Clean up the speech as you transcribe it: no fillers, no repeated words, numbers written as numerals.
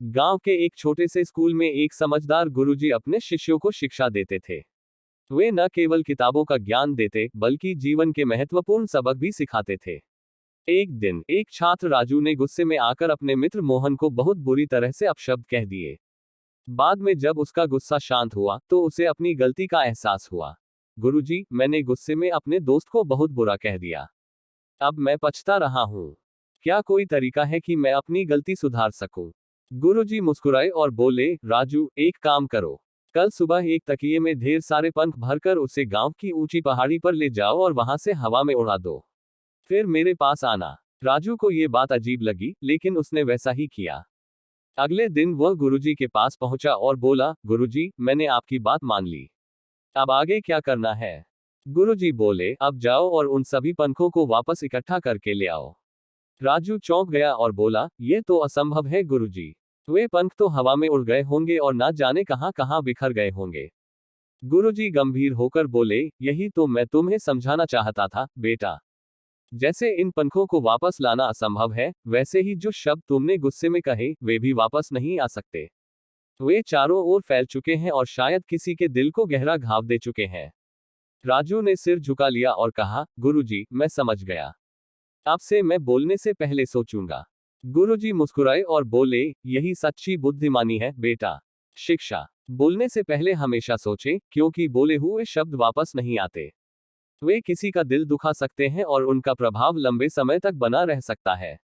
गांव के एक छोटे से स्कूल में एक समझदार गुरुजी अपने शिष्यों को शिक्षा देते थे। वे न केवल किताबों का ज्ञान देते बल्कि जीवन के महत्वपूर्ण सबक भी सिखाते थे। एक दिन एक छात्र राजू ने गुस्से में आकर अपने मित्र मोहन को बहुत बुरी तरह से अपशब्द कह दिए। बाद में जब उसका गुस्सा शांत हुआ तो उसे अपनी गलती का एहसास हुआ। गुरुजी, मैंने गुस्से में अपने दोस्त को बहुत बुरा कह दिया। अब मैं पछता रहा हूँ। क्या कोई तरीका है कि मैं अपनी गलती सुधार सकूं? गुरुजी मुस्कुराए और बोले, राजू, एक काम करो। कल सुबह एक तकिए में ढेर सारे पंख भरकर उसे गांव की ऊंची पहाड़ी पर ले जाओ और वहां से हवा में उड़ा दो। फिर मेरे पास आना। राजू को ये बात अजीब लगी, लेकिन उसने वैसा ही किया। अगले दिन वह गुरुजी के पास पहुंचा और बोला, गुरुजी, मैंने आपकी बात मान ली। अब आगे क्या करना है? गुरुजी बोले, अब जाओ और उन सभी पंखों को वापस इकट्ठा करके ले आओ। राजू चौंक गया और बोला, ये तो असंभव है गुरुजी। वे पंख तो हवा में उड़ गए होंगे और ना जाने कहां कहां बिखर गए होंगे। गुरुजी गंभीर होकर बोले, यही तो मैं तुम्हें समझाना चाहता था, बेटा। जैसे इन पंखों को वापस लाना असंभव है, वैसे ही जो शब्द तुमने गुस्से में कहे, वे भी वापस नहीं आ सकते। वे चारों ओर फैल चुके हैं और शायद किसी के दिल को गहरा घाव दे चुके हैं। राजू ने सिर झुका लिया और कहा, गुरुजी, मैं समझ गया। अब से मैं बोलने से पहले सोचूंगा। गुरुजी मुस्कुराए और बोले, यही सच्ची बुद्धिमानी है, बेटा। शिक्षा। बोलने से पहले हमेशा सोचें, क्योंकि बोले हुए शब्द वापस नहीं आते। वे किसी का दिल दुखा सकते हैं और उनका प्रभाव लंबे समय तक बना रह सकता है।